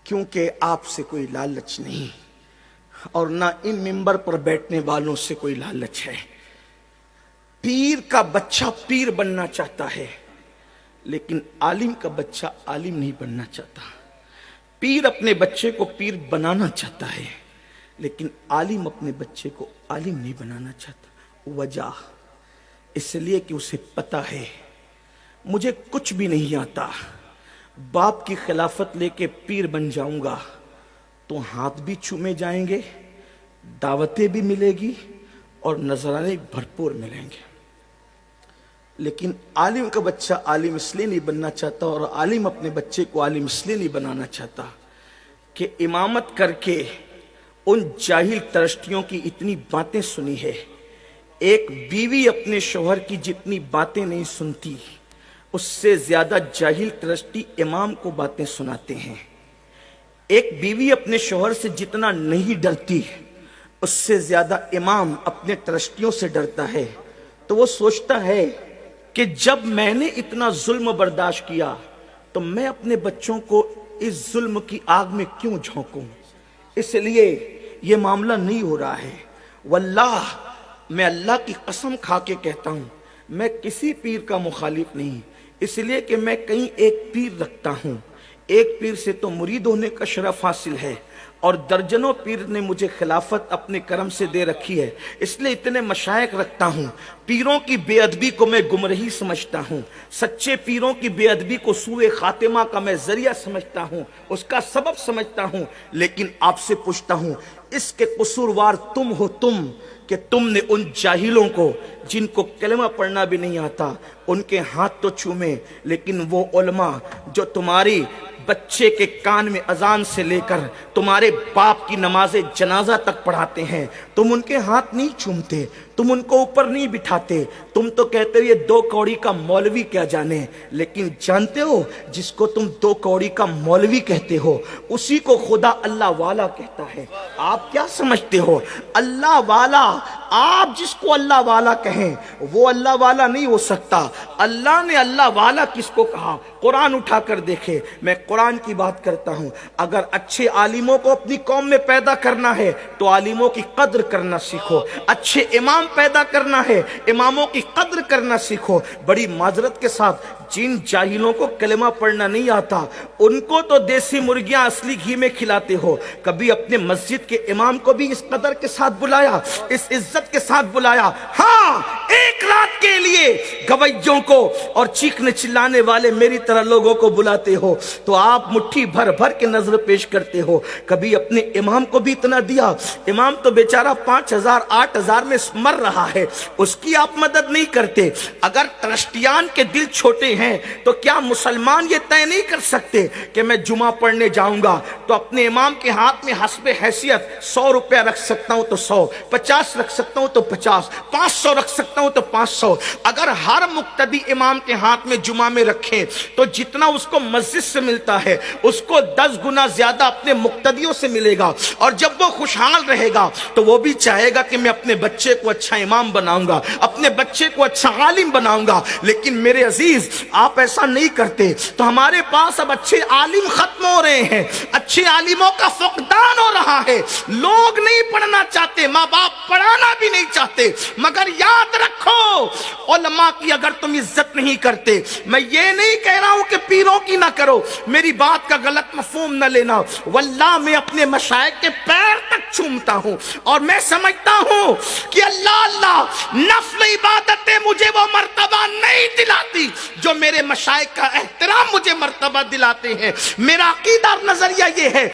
کیونکہ آپ سے کوئی لالچ نہیں اور نہ ان ممبر پر بیٹھنے والوں سے کوئی لالچ ہے۔ پیر کا بچہ پیر بننا چاہتا ہے لیکن عالم کا بچہ عالم نہیں بننا چاہتا۔ پیر اپنے بچے کو پیر بنانا چاہتا ہے لیکن عالم اپنے بچے کو عالم نہیں بنانا چاہتا۔ وجہ اس لیے کہ اسے پتا ہے مجھے کچھ بھی نہیں آتا، باپ کی خلافت لے کے پیر بن جاؤں گا تو ہاتھ بھی چومے جائیں گے، دعوتیں بھی ملے گی اور نذرانے بھرپور ملیں گے۔ لیکن عالم کا بچہ عالم اس لیے نہیں بننا چاہتا اور عالم اپنے بچے کو عالم اس لیے نہیں بنانا چاہتا کہ امامت کر کے ان جاہل ترشٹیوں کی اتنی باتیں سنی ہے۔ ایک بیوی اپنے شوہر کی جتنی باتیں نہیں سنتی اس سے زیادہ جاہل ترشٹی امام کو باتیں سناتے ہیں۔ ایک بیوی اپنے شوہر سے جتنا نہیں ڈرتی اس سے زیادہ امام اپنے ترشٹیوں سے ڈرتا ہے۔ تو وہ سوچتا ہے کہ جب میں نے اتنا ظلم برداشت کیا تو میں اپنے بچوں کو اس ظلم کی آگ میں کیوں جھونکوں، اس لیے یہ معاملہ نہیں ہو رہا ہے۔ واللہ میں اللہ کی قسم کھا کے کہتا ہوں میں کسی پیر کا مخالف نہیں، اس لیے کہ میں کہیں ایک پیر رکھتا ہوں۔ ایک پیر سے تو مرید ہونے کا شرف حاصل ہے اور درجنوں پیر نے مجھے خلافت اپنے کرم سے دے رکھی ہے، اس لیے اتنے مشائخ رکھتا ہوں۔ پیروں کی بے ادبی کو میں گمراہی سمجھتا ہوں، سچے پیروں کی بے ادبی کو سوء خاتمہ کا میں ذریعہ سمجھتا ہوں، اس کا سبب سمجھتا ہوں۔ لیکن آپ سے پوچھتا ہوں اس کے قصوروار تم ہو، تم کہ تم نے ان جاہلوں کو جن کو کلمہ پڑھنا بھی نہیں آتا ان کے ہاتھ تو چومے، لیکن وہ علماء جو تمہاری بچے کے کان میں اذان سے لے کر تمہارے باپ کی نماز جنازہ تک پڑھاتے ہیں تم ان کے ہاتھ نہیں چومتے، تم ان کو اوپر نہیں بٹھاتے، تم تو کہتے ہو یہ دو کوڑی کا مولوی کیا جانے۔ لیکن جانتے ہو جس کو تم دو کوڑی کا مولوی کہتے ہو اسی کو خدا اللہ والا کہتا ہے۔ آپ کیا سمجھتے ہو اللہ والا، آپ جس کو اللہ والا کہیں وہ اللہ والا نہیں ہو سکتا۔ اللہ نے اللہ والا کس کو کہا؟ قرآن اٹھا کر دیکھے، میں قرآن کی بات کرتا ہوں۔ اگر اچھے عالموں کو اپنی قوم میں پیدا کرنا ہے تو عالموں کی قدر کرنا سیکھو، اچھے امام پیدا کرنا ہے اماموں کی قدر کرنا سیکھو۔ بڑی معذرت کے ساتھ جن جاہلوں کو کلمہ پڑھنا نہیں آتا ان کو تو دیسی مرغیاں اصلی گھی میں کھلاتے ہو، کبھی اپنے مسجد کے امام کو بھی اس قدر کے ساتھ بلایا، اس عزت کے ساتھ بلایا؟ ہاں، ایک رات کے لیے گویوں کو اور چیخنے چلانے والے میری طرح لوگوں کو بلاتے ہو تو آپ مٹھی بھر بھر کے نظر پیش کرتے ہو۔ کبھی اپنے امام کو بھی اتنا دیا؟ امام تو بیچارہ 5,000 8,000 میں مر رہا ہے، اس کی آپ مدد نہیں کرتے۔ اگر ٹرسٹیان کے دل چھوٹے ہیں تو کیا مسلمان یہ طے نہیں کر سکتے کہ میں جمعہ پڑھنے جاؤں گا تو اپنے امام کے ہاتھ میں حسب حیثیت 100 روپیہ رکھ سکتا ہوں تو 100، 50 رکھ سکتا ہوں تو 50، 500 رکھ سکتا ہوں تو 500۔ اگر ہر مقتدی امام کے ہاتھ میں جمعہ میں رکھیں تو جتنا اس کو مسجد سے ملتا ہے اس کو 10 گنا زیادہ اپنے مقتدیوں سے ملے گا، اور جب وہ خوشحال رہے گا تو وہ بھی چاہے گا کہ میں اپنے بچے کو اچھا امام بناؤں گا، اپنے بچے کو اچھا عالم بناؤں گا۔ لیکن میرے عزیز آپ ایسا نہیں کرتے تو ہمارے پاس اب اچھے عالم ختم ہو رہے ہیں، اچھے عالموں کا فقدان ہو رہا ہے۔ لوگ نہیں پڑھنا چاہتے، ماں باپ پڑھانا بھی نہیں چاہتے، مگر یاد رکھو علماء کی اگر تم عزت نہیں کرتے، میں یہ نہیں کہہ رہا ہوں کہ پیروں کی نہ کرو، میری بات کا غلط مفہوم نہ لینا، واللہ میں اپنے مشائخ کے پیر تک چومتا ہوں اور میں سمجھتا ہوں کہ اللہ نفل عبادتیں مجھے وہ مرتبہ نہیں دلاتی جو میرے مشائخ کا احترام مجھے مرتبہ دلاتے ہیں۔ میرا عقیدہ اور نظریہ یہ ہے